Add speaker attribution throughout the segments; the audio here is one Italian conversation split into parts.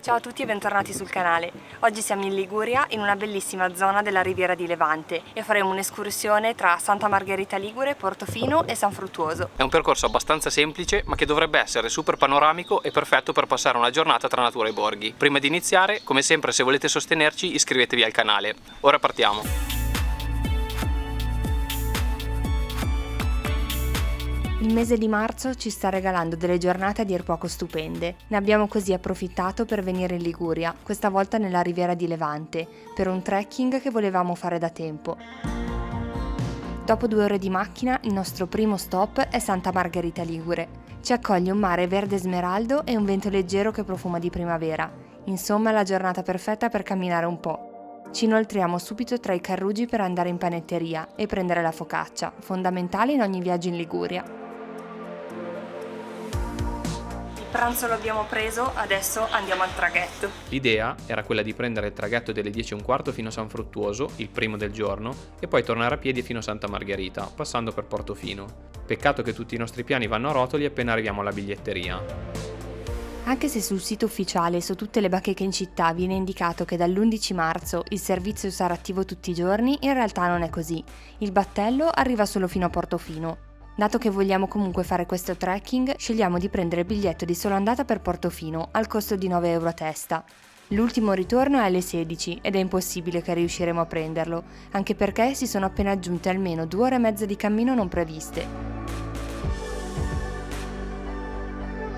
Speaker 1: Ciao a tutti e bentornati sul canale. Oggi siamo in Liguria, in una bellissima zona della Riviera di Levante e faremo un'escursione tra Santa Margherita Ligure, Portofino e San Fruttuoso.
Speaker 2: È un percorso abbastanza semplice ma che dovrebbe essere super panoramico e perfetto per passare una giornata tra natura e borghi. Prima di iniziare, come sempre, se volete sostenerci iscrivetevi al canale. Ora partiamo!
Speaker 1: Il mese di marzo ci sta regalando delle giornate a dir poco stupende. Ne abbiamo così approfittato per venire in Liguria, questa volta nella Riviera di Levante, per un trekking che volevamo fare da tempo. Dopo 2 ore di macchina, il nostro primo stop è Santa Margherita Ligure. Ci accoglie un mare verde smeraldo e un vento leggero che profuma di primavera. Insomma, la giornata perfetta per camminare un po'. Ci inoltriamo subito tra i carruggi per andare in panetteria e prendere la focaccia, fondamentale in ogni viaggio in Liguria. Il pranzo lo abbiamo preso, adesso andiamo al traghetto.
Speaker 2: L'idea era quella di prendere il traghetto delle 10:15 fino a San Fruttuoso, il primo del giorno, e poi tornare a piedi fino a Santa Margherita, passando per Portofino. Peccato che tutti i nostri piani vanno a rotoli appena arriviamo alla biglietteria.
Speaker 1: Anche se sul sito ufficiale su tutte le bacheche in città viene indicato che dall'11 marzo il servizio sarà attivo tutti i giorni, in realtà non è così. Il battello arriva solo fino a Portofino. Dato che vogliamo comunque fare questo trekking, scegliamo di prendere il biglietto di sola andata per Portofino, al costo di 9 euro a testa. L'ultimo ritorno è alle 16 ed è impossibile che riusciremo a prenderlo, anche perché si sono appena aggiunte almeno 2 ore e mezza di cammino non previste.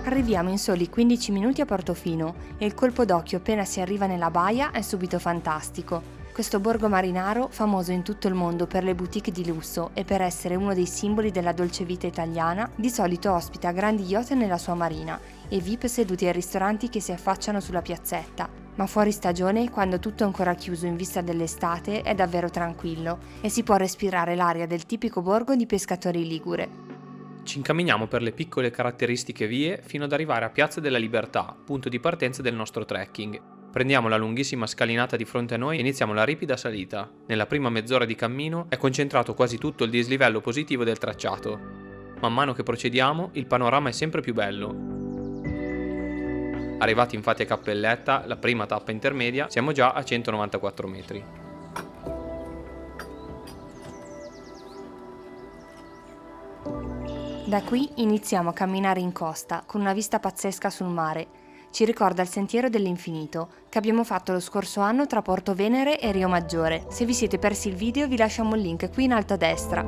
Speaker 1: Arriviamo in soli 15 minuti a Portofino e il colpo d'occhio appena si arriva nella baia è subito fantastico. Questo borgo marinaro, famoso in tutto il mondo per le boutique di lusso e per essere uno dei simboli della dolce vita italiana, di solito ospita grandi yacht nella sua marina e VIP seduti ai ristoranti che si affacciano sulla piazzetta. Ma fuori stagione, quando tutto è ancora chiuso in vista dell'estate, è davvero tranquillo e si può respirare l'aria del tipico borgo di pescatori ligure.
Speaker 2: Ci incamminiamo per le piccole caratteristiche vie fino ad arrivare a Piazza della Libertà, punto di partenza del nostro trekking. Prendiamo la lunghissima scalinata di fronte a noi e iniziamo la ripida salita. Nella prima mezz'ora di cammino è concentrato quasi tutto il dislivello positivo del tracciato. Man mano che procediamo, il panorama è sempre più bello. Arrivati infatti a Cappelletta, la prima tappa intermedia, siamo già a 194 metri.
Speaker 1: Da qui iniziamo a camminare in costa, con una vista pazzesca sul mare. Ci ricorda il sentiero dell'infinito, che abbiamo fatto lo scorso anno tra Porto Venere e Rio Maggiore. Se vi siete persi il video vi lasciamo il link qui in alto a destra.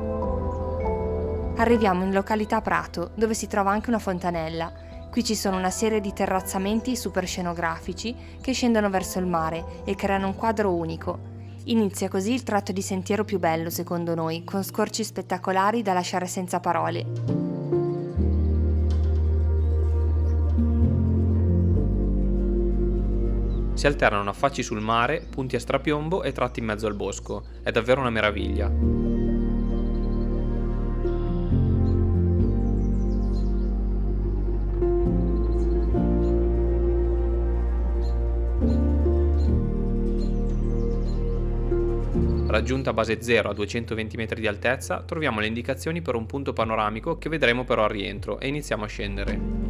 Speaker 1: Arriviamo in località Prato, dove si trova anche una fontanella. Qui ci sono una serie di terrazzamenti super scenografici che scendono verso il mare e creano un quadro unico. Inizia così il tratto di sentiero più bello secondo noi, con scorci spettacolari da lasciare senza parole.
Speaker 2: Si alternano affacci sul mare, punti a strapiombo e tratti in mezzo al bosco. È davvero una meraviglia. Raggiunta base 0 a 220 metri di altezza, troviamo le indicazioni per un punto panoramico che vedremo però al rientro e iniziamo a scendere.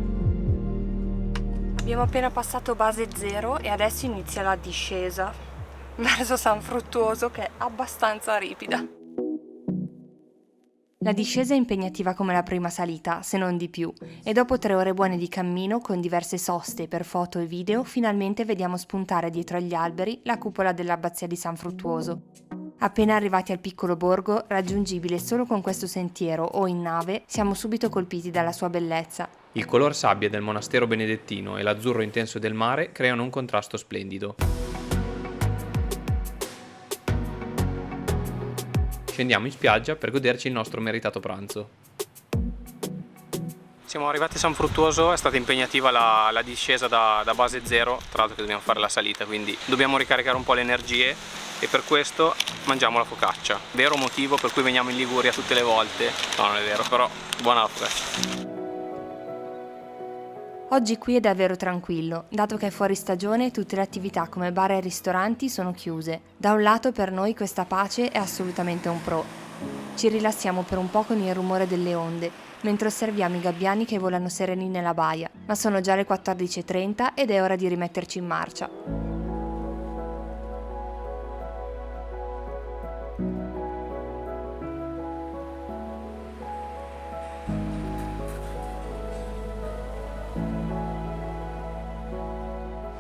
Speaker 1: Abbiamo appena passato base 0 e adesso inizia la discesa verso San Fruttuoso, che è abbastanza ripida. La discesa è impegnativa come la prima salita, se non di più, e dopo 3 ore buone di cammino con diverse soste per foto e video, finalmente vediamo spuntare dietro agli alberi la cupola dell'abbazia di San Fruttuoso. Appena arrivati al piccolo borgo, raggiungibile solo con questo sentiero o in nave, siamo subito colpiti dalla sua bellezza.
Speaker 2: Il color sabbia del monastero benedettino e l'azzurro intenso del mare creano un contrasto splendido. Scendiamo in spiaggia per goderci il nostro meritato pranzo. Siamo arrivati a San Fruttuoso, è stata impegnativa la discesa da base 0, tra l'altro che dobbiamo fare la salita, quindi dobbiamo ricaricare un po' le energie e per questo mangiamo la focaccia. Vero motivo per cui veniamo in Liguria tutte le volte? No, non è vero, però buona la focaccia.
Speaker 1: Oggi qui è davvero tranquillo, dato che è fuori stagione e tutte le attività come bar e ristoranti sono chiuse. Da un lato per noi questa pace è assolutamente un pro. Ci rilassiamo per un po' con il rumore delle onde, mentre osserviamo i gabbiani che volano sereni nella baia, ma sono già le 14:30 ed è ora di rimetterci in marcia.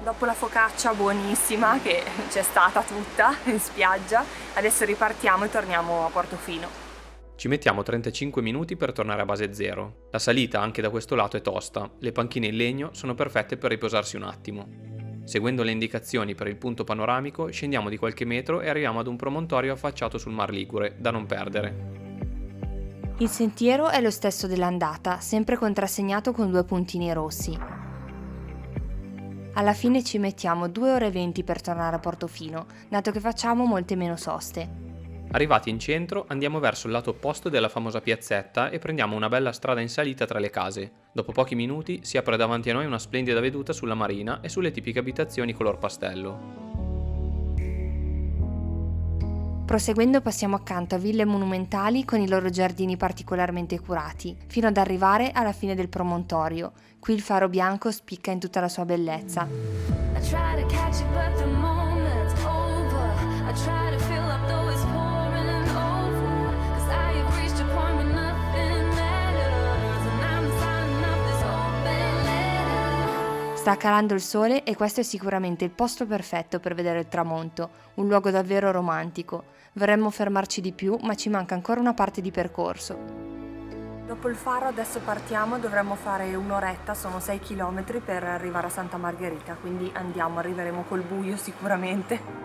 Speaker 1: Dopo la focaccia buonissima che c'è stata tutta in spiaggia, adesso ripartiamo e torniamo a Portofino.
Speaker 2: Ci mettiamo 35 minuti per tornare a base zero. La salita anche da questo lato è tosta, le panchine in legno sono perfette per riposarsi un attimo. Seguendo le indicazioni per il punto panoramico, scendiamo di qualche metro e arriviamo ad un promontorio affacciato sul Mar Ligure, da non perdere.
Speaker 1: Il sentiero è lo stesso dell'andata, sempre contrassegnato con 2 puntini rossi. Alla fine ci mettiamo 2 ore e 20 per tornare a Portofino, dato che facciamo molte meno soste.
Speaker 2: Arrivati in centro, andiamo verso il lato opposto della famosa piazzetta e prendiamo una bella strada in salita tra le case. Dopo pochi minuti si apre davanti a noi una splendida veduta sulla marina e sulle tipiche abitazioni color pastello.
Speaker 1: Proseguendo passiamo accanto a ville monumentali con i loro giardini particolarmente curati, fino ad arrivare alla fine del promontorio. Qui il faro bianco spicca in tutta la sua bellezza. Sta calando il sole e questo è sicuramente il posto perfetto per vedere il tramonto, un luogo davvero romantico. Vorremmo fermarci di più, ma ci manca ancora una parte di percorso. Dopo il faro adesso partiamo, dovremmo fare un'oretta, sono 6 km per arrivare a Santa Margherita, quindi arriveremo col buio sicuramente.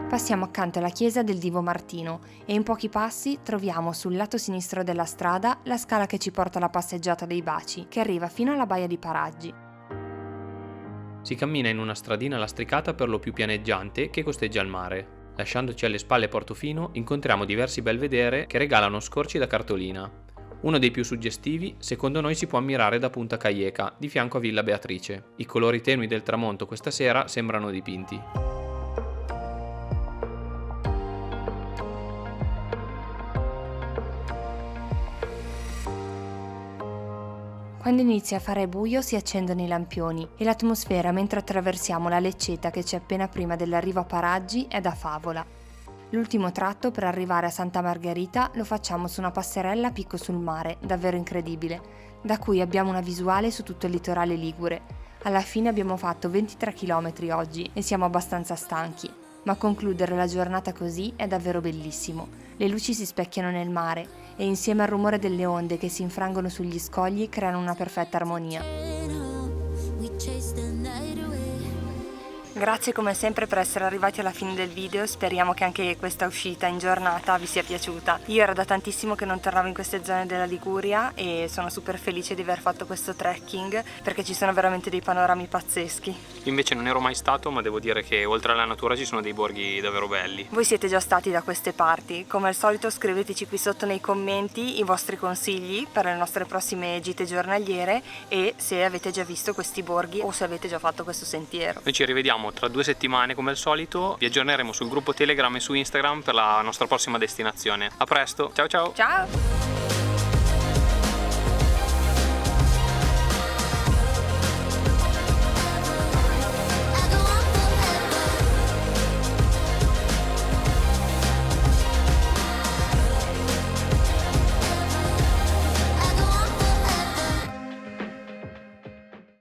Speaker 1: Passiamo accanto alla chiesa del Divo Martino e in pochi passi troviamo sul lato sinistro della strada la scala che ci porta alla passeggiata dei Baci, che arriva fino alla baia di Paraggi.
Speaker 2: Si cammina in una stradina lastricata per lo più pianeggiante che costeggia il mare. Lasciandoci alle spalle Portofino, incontriamo diversi belvedere che regalano scorci da cartolina. Uno dei più suggestivi, secondo noi, si può ammirare da Punta Calleca, di fianco a Villa Beatrice. I colori tenui del tramonto questa sera sembrano dipinti.
Speaker 1: Quando inizia a fare buio si accendono i lampioni e l'atmosfera mentre attraversiamo la lecceta che c'è appena prima dell'arrivo a Paraggi è da favola. L'ultimo tratto per arrivare a Santa Margherita lo facciamo su una passerella a picco sul mare, davvero incredibile, da cui abbiamo una visuale su tutto il litorale ligure. Alla fine abbiamo fatto 23 km oggi e siamo abbastanza stanchi, ma concludere la giornata così è davvero bellissimo. Le luci si specchiano nel mare e insieme al rumore delle onde che si infrangono sugli scogli creano una perfetta armonia. Grazie come sempre per essere arrivati alla fine del video, speriamo che anche questa uscita in giornata vi sia piaciuta. Io era da tantissimo che non tornavo in queste zone della Liguria e sono super felice di aver fatto questo trekking perché ci sono veramente dei panorami pazzeschi.
Speaker 2: Io invece non ero mai stato, ma devo dire che oltre alla natura ci sono dei borghi davvero belli.
Speaker 1: Voi siete già stati da queste parti? Come al solito scriveteci qui sotto nei commenti i vostri consigli per le nostre prossime gite giornaliere e se avete già visto questi borghi o se avete già fatto questo sentiero.
Speaker 2: Noi ci rivediamo tra 2 settimane come al solito, vi aggiorneremo sul gruppo Telegram e su Instagram per la nostra prossima destinazione. A presto, ciao ciao!
Speaker 1: Ciao!